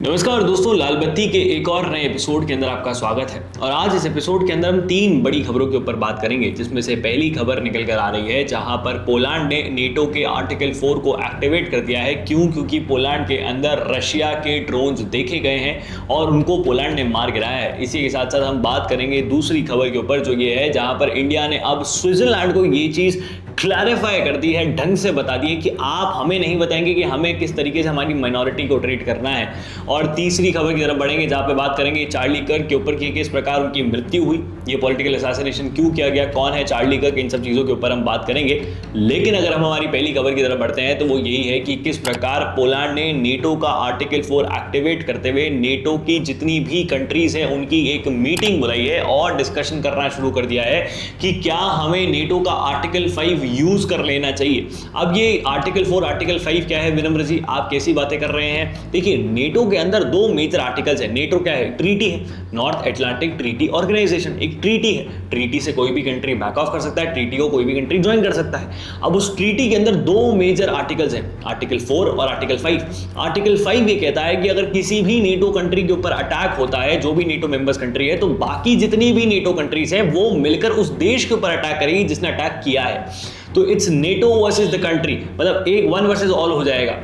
नमस्कार दोस्तों, लाल बत्ती के एक और नए एपिसोड के अंदर आपका स्वागत है। और आज इस एपिसोड के अंदर हम तीन बड़ी खबरों के ऊपर बात करेंगे, जिसमें से पहली खबर निकल कर आ रही है जहां पर पोलैंड ने नेटो के आर्टिकल 4 को एक्टिवेट कर दिया है। क्योंकि पोलैंड के अंदर रशिया के ड्रोन्स देखे गए हैं और उनको पोलैंड ने मार गिराया है। इसी के साथ साथ हम बात करेंगे दूसरी खबर के ऊपर, जो ये है जहां पर इंडिया ने अब स्विट्जरलैंड को ये चीज क्लैरिफाई कर दी है, ढंग से बता दी है कि आप हमें नहीं बताएंगे कि हमें किस तरीके से हमारी माइनॉरिटी को ट्रीट करना है। और तीसरी खबर की तरफ बढ़ेंगे जहां पे बात करेंगे चार्ली कर्क के ऊपर कि किस प्रकार उनकी मृत्यु हुई, ये पॉलिटिकल असैसिनेशन क्यों किया गया, कौन है चार्ली कर्क, इन सब चीज़ों के ऊपर हम बात करेंगे। लेकिन अगर हम हमारी पहली खबर की तरफ बढ़ते हैं तो वो यही है कि किस प्रकार पोलैंड ने नेटो का आर्टिकल 4 एक्टिवेट करते हुए नेटो की जितनी भी कंट्रीज हैं उनकी एक मीटिंग बुलाई है और डिस्कशन करना शुरू कर दिया है कि क्या हमें नेटो का आर्टिकल 5 यूज कर लेना चाहिए। अब ये आर्टिकल 4 आर्टिकल 5 क्या है विनम्र जी, आप कैसी बातें कर रहे हैं। देखिए, नेटो के अंदर दो मेजर आर्टिकल्स है। नेटो क्या है? ट्रीटी है, नॉर्थ अटलांटिक ट्रीटी ऑर्गेनाइजेशन एक ट्रीटी है। ट्रीटी से कोई भी कंट्री बैक ऑफ कर सकता है, ट्रीटी को कोई भी कंट्री ज्वाइन कर सकता है। अब उस ट्रीटी के अंदर दो मेजर आर्टिकल्स हैं, आर्टिकल 4 और आर्टिकल 5। आर्टिकल 5 ये कहता है कि अगर किसी भी नेटो कंट्री के ऊपर अटैक होता है, जो भी नेटो मेंबर्स कंट्री है, तो बाकी जितनी भी नेटो कंट्रीज हैं वो मिलकर उस देश के ऊपर अटैक करेगी जिसने अटैक किया है। तो it's NATO versus the country, मतलब एक वन वर्सेस ऑल हो जाएगा।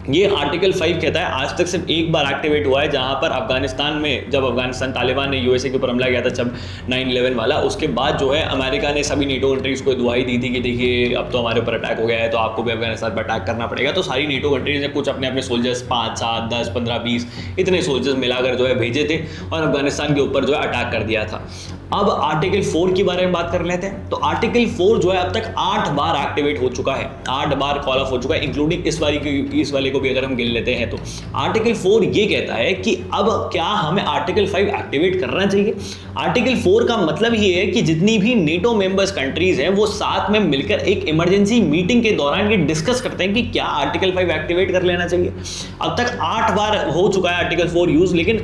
ये आर्टिकल 5 कहता है। आज तक सिर्फ एक बार एक्टिवेट हुआ है, जहां पर अफगानिस्तान में, जब अफगानिस्तान तालिबान ने यूएसए के ऊपर हमला किया था, जब 9/11 वाला, उसके बाद जो है अमेरिका ने सभी नेटो कंट्रीज को दुआई दी थी कि देखिए अब तो हमारे ऊपर अटैक हो गया है तो आपको भी अफगानिस्तान पर अटैक करना पड़ेगा। तो सारी नेटो कंट्रीज ने कुछ अपने अपने सोल्जर्स 5, 7, 10, 15, 20 इतने सोल्जर्स मिलाकर जो है भेजे थे और अफगानिस्तान के ऊपर जो है अटैक कर दिया था। अब आर्टिकल 4 के बारे में बात कर लेते हैं। तो आर्टिकल 4 जो है अब तक 8 बार एक्टिवेट हो चुका है, 8 बार कॉल ऑफ हो चुका है, इंक्लूडिंग इस वाले को भी अगर हम गिन लेते हैं तो आर्टिकल 4 ये कहता है कि अब क्या हमें आर्टिकल 5 एक्टिवेट करना चाहिए। आर्टिकल 4 का मतलब ये है कि जितनी भी नेटो मेंबर्स कंट्रीज हैं वो साथ में मिलकर एक इमरजेंसी मीटिंग के दौरान ये डिस्कस करते हैं कि क्या आर्टिकल 5 एक्टिवेट कर लेना चाहिए। अब तक 8 बार हो चुका है आर्टिकल 4 यूज, लेकिन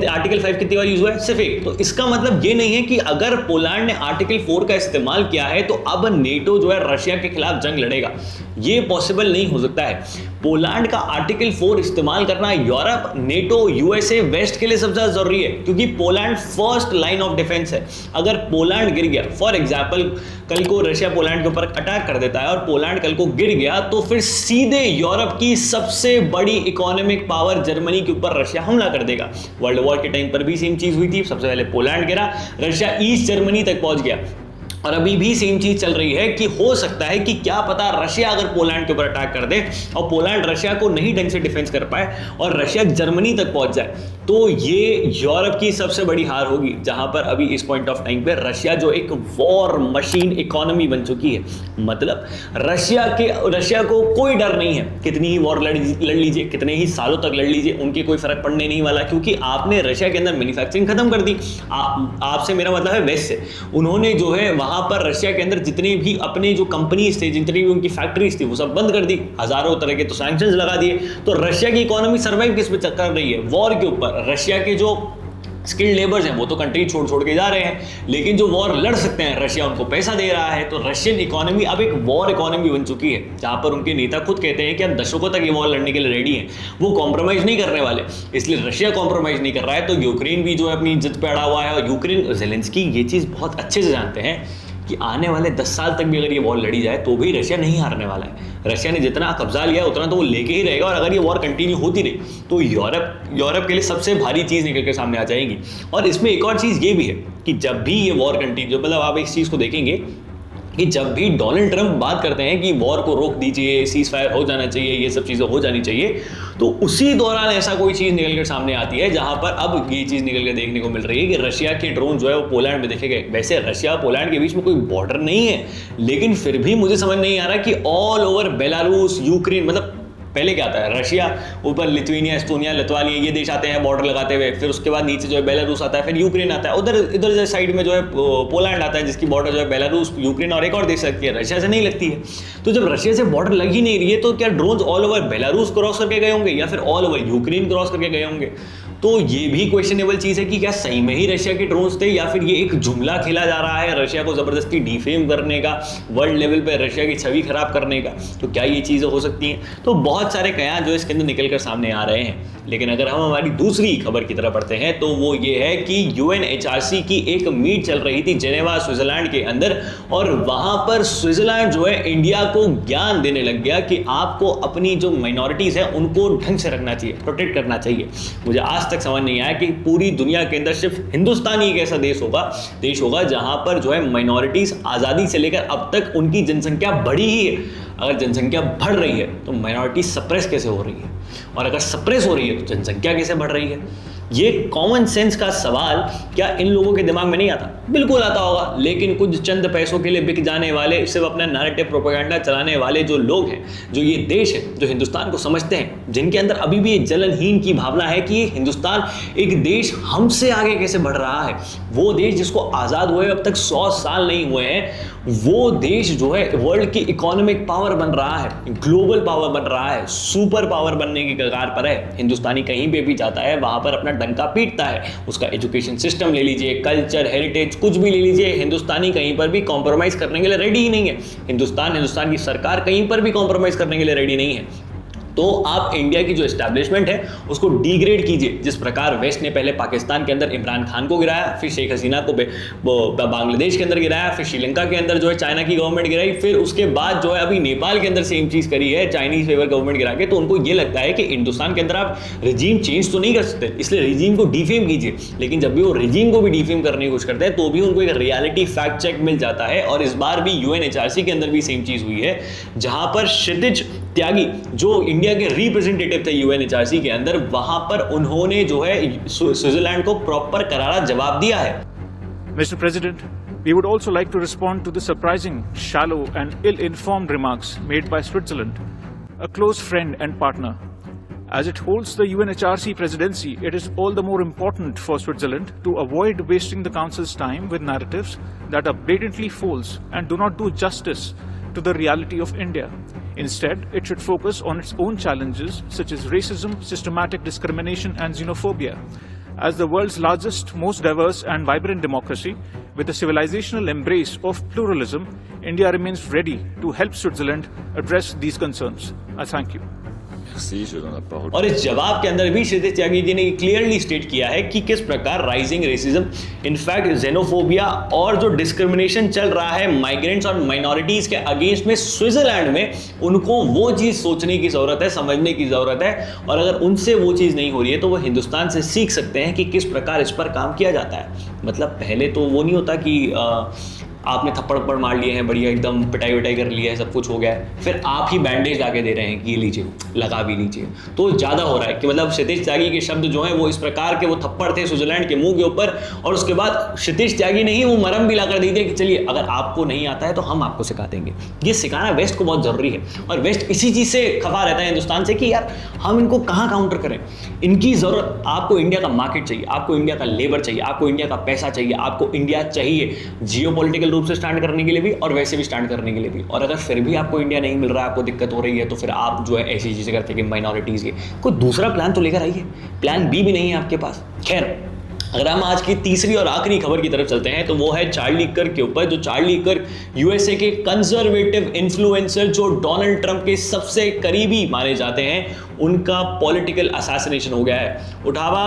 आर्टिकल 5 कितनी बार यूज हुआ है? सिर्फ एक। तो इसका मतलब ये नहीं है कि अगर पोलैंड ने आर्टिकल 4 का इस्तेमाल किया है तो अब नेटो जो है रशिया के खिलाफ जंग लड़ेगा, ये पॉसिबल नहीं हो सकता है। पोलैंड का आर्टिकल 4 इस्तेमाल करना यूरोप, नेटो, यूएसए, वेस्ट के लिए सबसे ज्यादा जरूरी है, क्योंकि Poland first line of defence है। अगर पोलैंड गिर गया, फॉर एग्जांपल कल को रशिया पोलैंड के ऊपर अटैक कर देता है और पोलैंड कल को गिर गया, तो फिर सीधे यूरोप की सबसे बड़ी इकोनॉमिक पावर जर्मनी के ऊपर रशिया हमला कर देगा। वर्ल्ड वॉर के टाइम पर भी सेम चीज हुई थी, सबसे पहले पोलैंड गिरा, रशिया ईस्ट जर्मनी तक पहुंच गया। और अभी भी सेम चीज चल रही है कि हो सकता है कि क्या पता रशिया अगर पोलैंड के ऊपर अटैक कर दे और पोलैंड रशिया को नहीं ढंग से डिफेंस कर पाए और रशिया जर्मनी तक पहुंच जाए, तो ये यूरोप की सबसे बड़ी हार होगी। जहां पर अभी इस पॉइंट ऑफ टाइम पे रशिया जो एक वॉर मशीन इकोनॉमी बन चुकी है, मतलब रशिया को कोई डर नहीं है, कितनी ही वॉर लड़ लीजिए, कितने ही सालों तक लड़ लीजिए, उनके कोई फर्क पड़ने नहीं वाला, क्योंकि आपने रशिया के अंदर मैन्युफैक्चरिंग खत्म कर दी। आपसे मेरा मतलब है वेस्ट से। उन्होंने जो है वहां पर रशिया के अंदर जितने भी अपने जो कंपनीज थे, जितनी भी उनकी फैक्ट्रीज थी, वो सब बंद कर दी, हजारों तरह के तो सैंक्शंस लगा दिए। तो रशिया की इकोनॉमी सर्वाइव किस पे कर रही है? वॉर के ऊपर। रशिया के जो स्किल्ड लेबर्स हैं वो तो कंट्री छोड़ के जा रहे हैं, लेकिन जो वॉर लड़ सकते हैं रशिया उनको पैसा दे रहा है। तो रशियन इकोनॉमी अब एक वॉर इकोनॉमी बन चुकी है, जहां पर उनके नेता खुद कहते हैं कि हम दशकों तक ये वॉर लड़ने के लिए रेडी हैं, वो कॉम्प्रोमाइज नहीं करने वाले। इसलिए रशिया कॉम्प्रोमाइज नहीं कर रहा है, तो यूक्रेन भी जो है अपनी जिद पे अड़ा हुआ है। और यूक्रेन, ज़ेलेंस्की ये चीज़ बहुत अच्छे से जानते हैं कि आने वाले 10 साल तक भी अगर ये वॉर लड़ी जाए तो भी रशिया नहीं हारने वाला है। रशिया ने जितना कब्जा लिया है उतना तो वो लेके ही रहेगा, और अगर ये वॉर कंटिन्यू होती रही तो यूरोप के लिए सबसे भारी चीज़ निकल के सामने आ जाएगी। और इसमें एक और चीज़ ये भी है कि जब भी ये वॉर कंटिन्यू, मतलब आप इस चीज़ को देखेंगे कि जब भी डोनाल्ड ट्रंप बात करते हैं कि वॉर को रोक दीजिए, सीज फायर हो जाना चाहिए, ये सब चीज़ें हो जानी चाहिए, तो उसी दौरान ऐसा कोई चीज़ निकल कर सामने आती है जहां पर अब ये चीज़ निकल कर देखने को मिल रही है कि रशिया के ड्रोन जो है वो पोलैंड में देखे गए। वैसे रशिया और पोलैंड के बीच में कोई बॉर्डर नहीं है, लेकिन फिर भी मुझे समझ नहीं आ रहा कि ऑल ओवर बेलारूस, यूक्रेन, मतलब पहले क्या आता है? रशिया, ऊपर लिथुआनिया, एस्टोनिया, लिथुआनिया, ये देश आते हैं बॉर्डर लगाते हुए, फिर उसके बाद नीचे जो है बेलारूस आता है, फिर यूक्रेन आता है, इधर साइड में जो है पोलैंड आता है, जिसकी बॉर्डर जो है बेलारूस, यूक्रेन और एक और देश लगती है, रशिया से नहीं लगती है। तो जब रशिया से बॉर्डर लग ही नहीं रही है तो क्या drones all over Belarus cross करके गए होंगे या फिर ऑल ओवर यूक्रेन क्रॉस करके गए होंगे? तो ये भी क्वेश्चनेबल चीज़ है कि क्या सही में ही रशिया के ड्रोन्स थे या फिर ये एक जुमला खेला जा रहा है रशिया को ज़बरदस्ती डिफेम करने का, वर्ल्ड लेवल पे रशिया की छवि खराब करने का। तो क्या ये चीज़ें हो सकती हैं? तो बहुत सारे कयास जो इसके अंदर निकल कर सामने आ रहे हैं। लेकिन अगर हम हमारी दूसरी खबर की तरफ बढ़ते हैं तो वो ये है कि UNHRC की एक मीट चल रही थी जेनेवा स्विट्जरलैंड के अंदर, और वहां पर स्विट्जरलैंड जो है इंडिया को ज्ञान देने लग गया कि आपको अपनी जो माइनॉरिटीज़ है उनको ढंग से रखना चाहिए, प्रोटेक्ट करना चाहिए। मुझे आज तक समझ नहीं आया कि पूरी दुनिया के अंदर सिर्फ हिंदुस्तान ही एक ऐसा देश होगा जहां पर जो है माइनॉरिटीज़ आज़ादी से लेकर अब तक उनकी जनसंख्या बढ़ी ही है। अगर जनसंख्या बढ़ रही है तो माइनॉरिटी सप्रेस कैसे हो रही है, और अगर सप्रेस हो रही है तो जनसंख्या कैसे बढ़ रही है? ये कॉमन सेंस का सवाल क्या इन लोगों के दिमाग में नहीं आता? बिल्कुल आता होगा, लेकिन कुछ चंद पैसों के लिए बिक जाने वाले, सिर्फ अपना नैरेटिव प्रोपेगेंडा चलाने वाले जो लोग हैं, जो ये देश है, जो हिंदुस्तान को समझते हैं, जिनके अंदर अभी भी एक जलनहीन की भावना है कि ये हिंदुस्तान एक देश हमसे आगे कैसे बढ़ रहा है, वो देश जिसको आज़ाद हुए अब तक 100 साल नहीं हुए हैं, वो देश जो है वर्ल्ड की इकोनॉमिक पावर बन रहा है, ग्लोबल पावर बन रहा है, सुपर पावर बनने की कगार पर है। हिंदुस्तानी कहीं पे भी जाता है वहां पर अपना डंका पीटता है। उसका एजुकेशन सिस्टम ले लीजिए, कल्चर, हेरिटेज, कुछ भी ले लीजिए, हिंदुस्तानी कहीं पर भी कॉम्प्रोमाइज करने के लिए रेडी ही नहीं है। हिंदुस्तान की सरकार कहीं पर भी कॉम्प्रोमाइज करने के लिए रेडी नहीं है। तो आप इंडिया की जो एस्टैब्लिशमेंट है उसको डिग्रेड कीजिए, जिस प्रकार वेस्ट ने पहले पाकिस्तान के अंदर इमरान खान को गिराया, फिर शेख हसीना को बांग्लादेश के अंदर गिराया, फिर श्रीलंका के अंदर जो है चाइना की गवर्नमेंट गिराई, फिर उसके बाद जो है अभी नेपाल के अंदर सेम चीज़ करी है चाइनीज फेवर गवर्नमेंट गिरा के। तो उनको ये लगता है कि हिंदुस्तान के अंदर आप रिजीम चेंज तो नहीं कर सकते, इसलिए रिजीम को डिफेम कीजिए। लेकिन जब भी वो रिजीम को भी डिफेम करने की कोशिश करते हैं तो भी उनको एक रियलिटी फैक्ट चेक मिल जाता है। और इस बार भी UNHRC के अंदर भी सेम चीज़ हुई है, जहां पर क्षितिज त्यागी जो इंडिया के रिप्रेजेंटेटिव थे UNHRC के अंदर, वहां पर उन्होंने जो है स्विट्जरलैंड को प्रॉपर करारा जवाब दिया है। Mr. President, we would also like to respond to the surprising, shallow and ill-informed remarks made by Switzerland, a close friend and partner. As it holds the UNHRC presidency, it is all the more important for Switzerland to avoid wasting the Council's time with narratives that are blatantly false and do not do justice to the reality of India. Instead, it should focus on its own challenges such as racism, systematic discrimination and xenophobia. As the world's largest, most diverse and vibrant democracy, with a civilizational embrace of pluralism, India remains ready to help Switzerland address these concerns. I thank you. और इस जवाब के अंदर भी क्षितिज त्यागी जी ने clearly state किया है कि किस प्रकार राइजिंग रेसिज्म, इनफैक्ट जेनोफोबिया और जो डिस्क्रिमिनेशन चल रहा है माइग्रेंट्स और माइनॉरिटीज के अगेंस्ट में स्विट्जरलैंड में, उनको वो चीज़ सोचने की ज़रूरत है, समझने की ज़रूरत है। और अगर उनसे वो चीज़ नहीं हो रही है तो वो हिंदुस्तान से सीख सकते हैं कि किस प्रकार इस पर काम किया जाता है। मतलब पहले तो वो नहीं होता कि आपने थप्पड़ मार लिए हैं, बढ़िया एकदम पिटाई विटाई कर लिया है, सब कुछ हो गया है, फिर आप ही बैंडेज लाके दे रहे हैं कि ये लीजिए, लगा भी लीजिए। तो ज़्यादा हो रहा है कि मतलब क्षितिज त्यागी के शब्द जो हैं वो इस प्रकार के, वो थप्पड़ थे स्विट्जरलैंड के मुंह के ऊपर, और उसके बाद क्षितिज त्यागी ने ही वो मरहम भी लाकर दी थी कि चलिए अगर आपको नहीं आता है तो हम आपको सिखा देंगे। ये सिखाना वेस्ट को बहुत ज़रूरी है, और वेस्ट इसी चीज़ से खफा रहता है हिंदुस्तान से कि यार हम इनको कहाँ काउंटर करें। इनकी ज़रूरत, आपको इंडिया का मार्केट चाहिए, आपको इंडिया का लेबर चाहिए, आपको इंडिया का पैसा चाहिए, आपको इंडिया चाहिए जियो पॉलिटिकल रूप से स्टैंड करने के लिए भी और वैसे भी स्टैंड करने के लिए भी। और अगर फिर भी आपको इंडिया नहीं मिल रहा है, आपको दिक्कत हो रही है, तो फिर आप जो है ऐसी चीज़ें करते हैं कि माइनॉरिटीज़ के कोई दूसरा प्लान तो लेकर आइए। प्लान बी भी नहीं है आपके पास। खैर, अगर हम आज की तीसरी और आखिरी खबर की तरफ चलते हैं तो वो है चार्ली कर्क के ऊपर। जो चार्ली कर्क यूएसए के कंजर्वेटिव इन्फ्लुएंसर जो डोनाल्ड ट्रंप के सबसे करीबी माने जाते हैं, उनका पॉलिटिकल असैसिनेशन हो गया है। ओटावा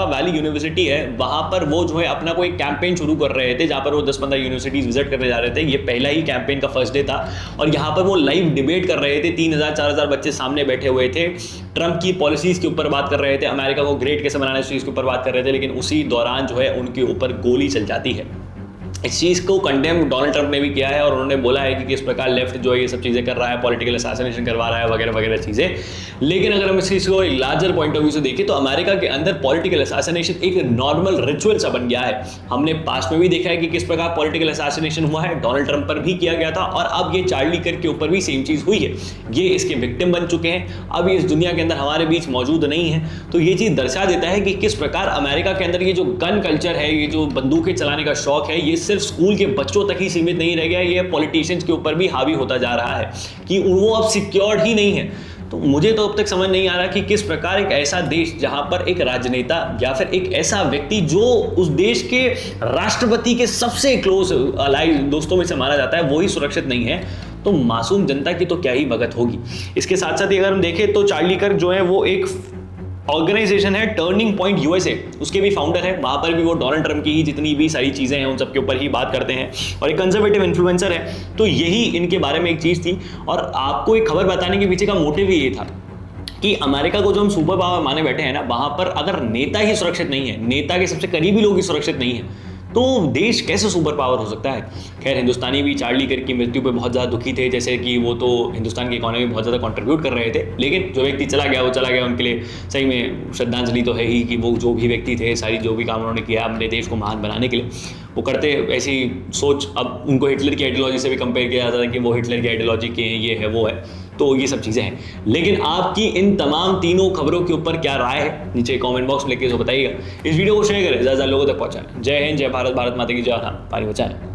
वैली यूनिवर्सिटी है, वहाँ पर वो जो है अपना कोई कैंपेन शुरू कर रहे थे, जहाँ पर वो 10-15 यूनिवर्सिटीज़ विजिट करने जा रहे थे। ये पहला ही कैंपेन का फर्स्ट डे था और यहाँ पर वो लाइव डिबेट कर रहे थे। 3000-4000 बच्चे सामने बैठे हुए थे, ट्रंप की पॉलिसीज़ के ऊपर बात कर रहे थे, अमेरिका को ग्रेट कैसे बनाना है इस चीज़ के ऊपर बात कर रहे थे। लेकिन उसी दौरान जो है उनके ऊपर गोली चल जाती है। इस चीज़ को कंडेम डोनाल्ड ट्रंप ने भी किया है और उन्होंने बोला है कि किस प्रकार लेफ्ट जो है ये सब चीज़ें कर रहा है, पॉलिटिकल असैसिनेशन करवा रहा है, वगैरह वगैरह चीज़ें। लेकिन अगर हम इस चीज़ को एक लार्जर पॉइंट ऑफ व्यू से देखें तो अमेरिका के अंदर पॉलिटिकल असैसिनेशन एक नॉर्मल रिचुअल सा बन गया है। हमने पास्ट में भी देखा है कि किस प्रकार पॉलिटिकल असैसिनेशन हुआ है, डोनाल्ड ट्रंप पर भी किया गया था और अब ये चार्ली कर्क के ऊपर भी सेम चीज़ हुई है। ये इसके विक्टिम बन चुके हैं, अब ये इस दुनिया के अंदर हमारे बीच मौजूद नहीं है। तो ये चीज़ दर्शा देता है कि किस प्रकार अमेरिका के अंदर ये जो गन कल्चर है, ये जो बंदूकें चलाने का शौक है, ये सिर्फ स्कूल के बच्चों तक ही सीमित नहीं रह गया, ये पॉलिटिशियंस के ऊपर भी हावी होता जा रहा है कि वो अब सिक्योर्ड ही नहीं है। तो मुझे तो अब तक समझ नहीं आ रहा कि किस प्रकार एक ऐसा देश जहां पर एक राजनेता या फिर एक ऐसा व्यक्ति जो उस देश के राष्ट्रपति के सबसे क्लोज अलाइज दोस्तों में से माना जाता है वो ही सुरक्षित नहीं है, तो मासूम जनता की तो क्या ही भगत होगी। इसके साथ साथ ही अगर हम देखें तो चार्ली कर्क जो है वो एक ऑर्गेनाइजेशन है टर्निंग पॉइंट यूएसए, उसके भी फाउंडर है। वहां पर भी वो डोनाल्ड ट्रंप की ही जितनी भी सारी चीजें हैं उन सब के ऊपर ही बात करते हैं और एक कंजर्वेटिव इन्फ्लुएंसर है। तो यही इनके बारे में एक चीज थी और आपको एक खबर बताने के पीछे का मोटिव ही ये था कि अमेरिका को जो हम सुपर पावर माने बैठे हैं ना, वहां पर अगर नेता ही सुरक्षित नहीं है, नेता के सबसे करीबी लोग ही सुरक्षित नहीं है, तो देश कैसे सुपर पावर हो सकता है। खैर हिंदुस्तानी भी चार्ली कर्क की मृत्यु पे बहुत ज़्यादा दुखी थे, जैसे कि वो तो हिंदुस्तान की इकोनॉमी में बहुत ज़्यादा कंट्रीब्यूट कर रहे थे, लेकिन जो व्यक्ति चला गया वो चला गया, उनके लिए सही में श्रद्धांजलि तो है ही कि वो जो भी व्यक्ति थे, सारी जो भी काम उन्होंने किया अपने देश को महान बनाने के लिए वो करते। ऐसी सोच अब उनको हिटलर की आइडियोलॉजी से भी कंपेयर किया जाता है कि वो हिटलर की आइडियोलॉजी के हैं, ये है वो है, तो ये सब चीज़ें हैं। लेकिन आपकी इन तमाम तीनों खबरों के ऊपर क्या राय है नीचे कमेंट बॉक्स में लिख के बताइएगा। इस वीडियो को शेयर करें, ज़्यादा लोगों तक पहुँचाएं। जय हिंद, जय भारत, भारत माता की जय, पानी बचाएं।